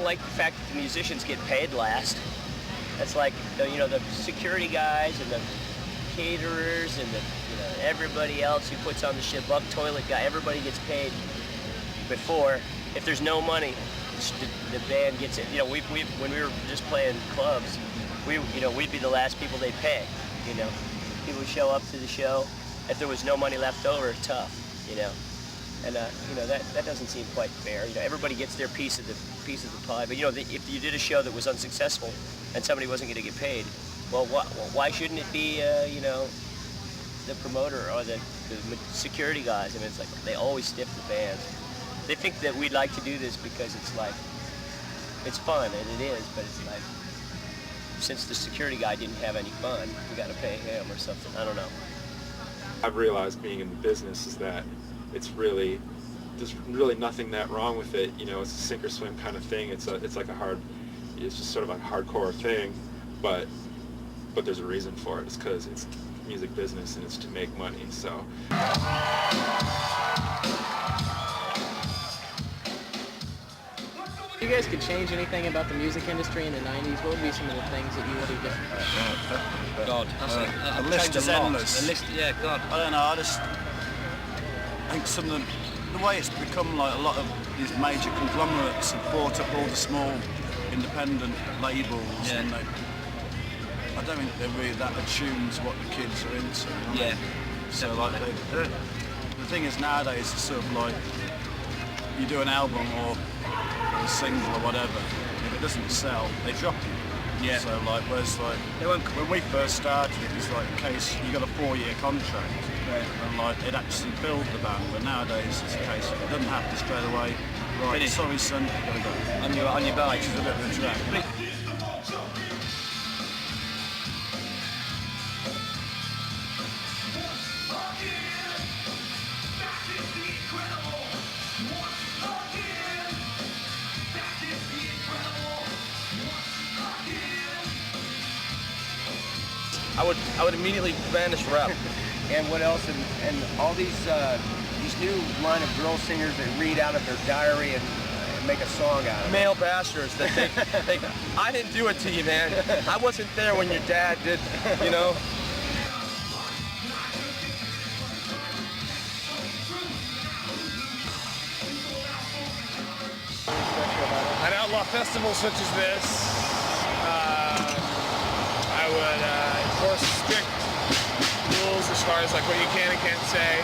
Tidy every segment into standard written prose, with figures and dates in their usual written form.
like the fact that the musicians get paid last. That's like, you know, the security guys and the caterers and the, you know, everybody else who puts on the shit, buck toilet guy, everybody gets paid before. If there's no money, the band gets it. You know, when we were just playing clubs, we'd be the last people they pay. You know, people would show up to the show. If there was no money left over, tough. You know, and you know that doesn't seem quite fair. You know, everybody gets their piece of the pie. But you know, if you did a show that was unsuccessful and somebody wasn't going to get paid, well, why shouldn't it be you know, the promoter or the security guys? I mean, it's like they always stiff the bands. They think that we'd like to do this because it's like, it's fun, and it is, but it's like, since the security guy didn't have any fun, we got to pay him or something. I don't know. I've realized being in the business is that it's really, there's really nothing that wrong with it. You know, it's a sink or swim kind of thing. It's like it's just sort of a hardcore thing, but there's a reason for it. It's because it's music business and it's to make money. So. If you guys could change anything about the music industry in the 90s, what would be some of the things that you would do different? God, the list is endless. The list, yeah, God. I don't know, I just think some of the way it's become like a lot of these major conglomerates have bought up all the small independent labels, yeah. And I don't think they're really that attuned to what the kids are into. You know? Yeah. So like the thing is nowadays it's sort of like you do an album or a single or whatever, if it doesn't sell, they drop you. Yeah. So like, whereas like, when we first started, it was like a case, you got a 4-year contract, right. And like, it actually built the band, but nowadays it's a case, it doesn't happen straight away. Right, Finish. Sorry son, you gotta go. On your bike. Which is a bit of a drag. I would immediately banish rap. And what else? And all these new line of girl singers that read out of their diary and make a song out of it. Male bastards that think, I didn't do it to you, man. I wasn't there when your dad did, you know. I'd outlaw festivals such as this. I would enforce strict rules as far as like what you can and can't say.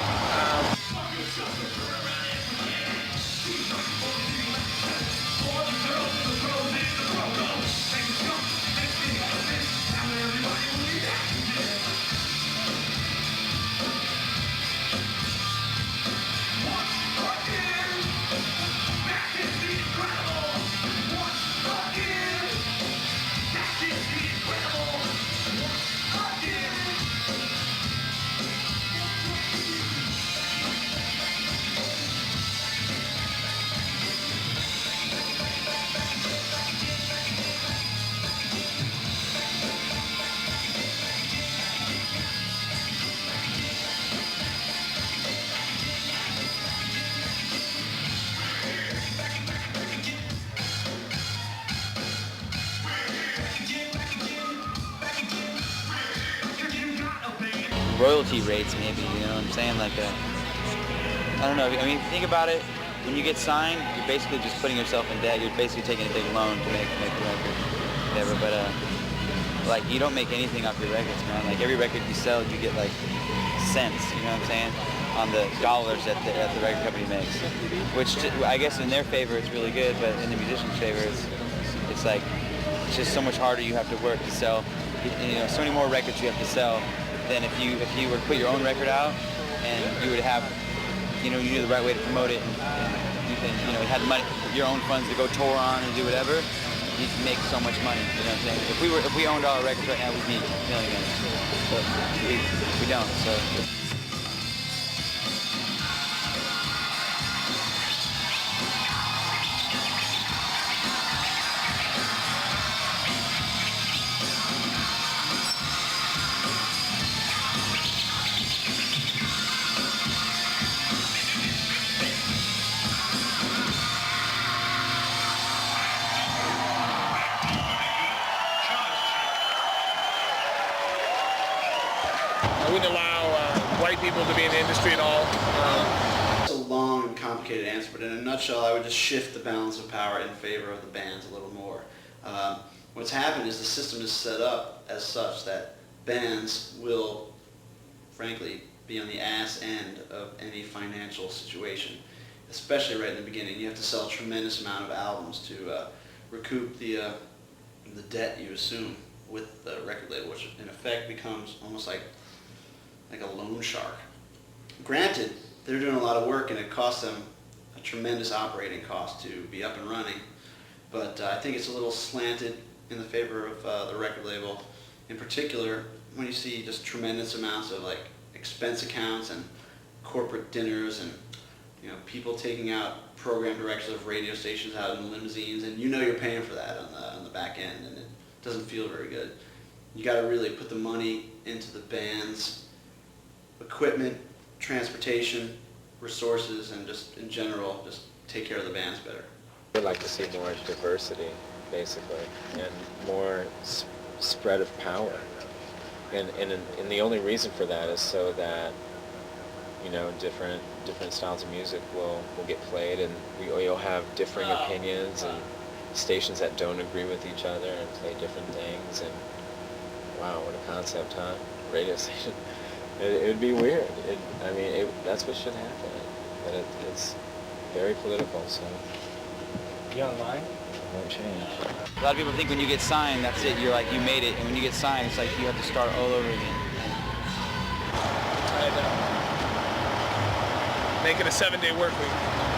Royalty rates, maybe, you know what I'm saying? Like I don't know, I mean, think about it, when you get signed, you're basically just putting yourself in debt, you're basically taking a big loan to make the record, whatever, but like, you don't make anything off your records, man. Like, every record you sell, you get like cents, you know what I'm saying? On the dollars that the record company makes, which I guess in their favor it's really good, but in the musician's favor it's like, it's just so much harder you have to work to sell, you know, so many more records you have to sell than if you were to put your own record out and you would have, you know, you knew the right way to promote it and you know, you had money, your own funds to go tour on and do whatever, you'd make so much money, you know what I'm saying? If we owned all our records right now, we'd be millionaires, but we don't, so. wouldn't allow white people to be in the industry at all. It's a long and complicated answer, but in a nutshell, I would just shift the balance of power in favor of the bands a little more. What's happened is the system is set up as such that bands will, frankly, be on the ass end of any financial situation, especially right in the beginning. You have to sell a tremendous amount of albums to recoup the debt you assume with the record label, which in effect becomes almost like a loan shark. Granted, they're doing a lot of work and it costs them a tremendous operating cost to be up and running, but I think it's a little slanted in the favor of the record label. In particular, when you see just tremendous amounts of like expense accounts and corporate dinners and people taking out program directors of radio stations out in limousines, and you're paying for that on the back end, and it doesn't feel very good. You got to really put the money into the band's equipment, transportation, resources, and just in general, just take care of the bands better. I'd like to see more diversity, basically, and more spread of power. And the only reason for that is so that different styles of music will get played, and you'll have differing opinions and stations that don't agree with each other and play different things. And wow, what a concept, huh? Radio station. It would be weird. That's what should happen. But it's very political, so. You online? It won't change. A lot of people think when you get signed, that's it. You're like, you made it. And when you get signed, it's like you have to start all over again. Making a 7-day work week.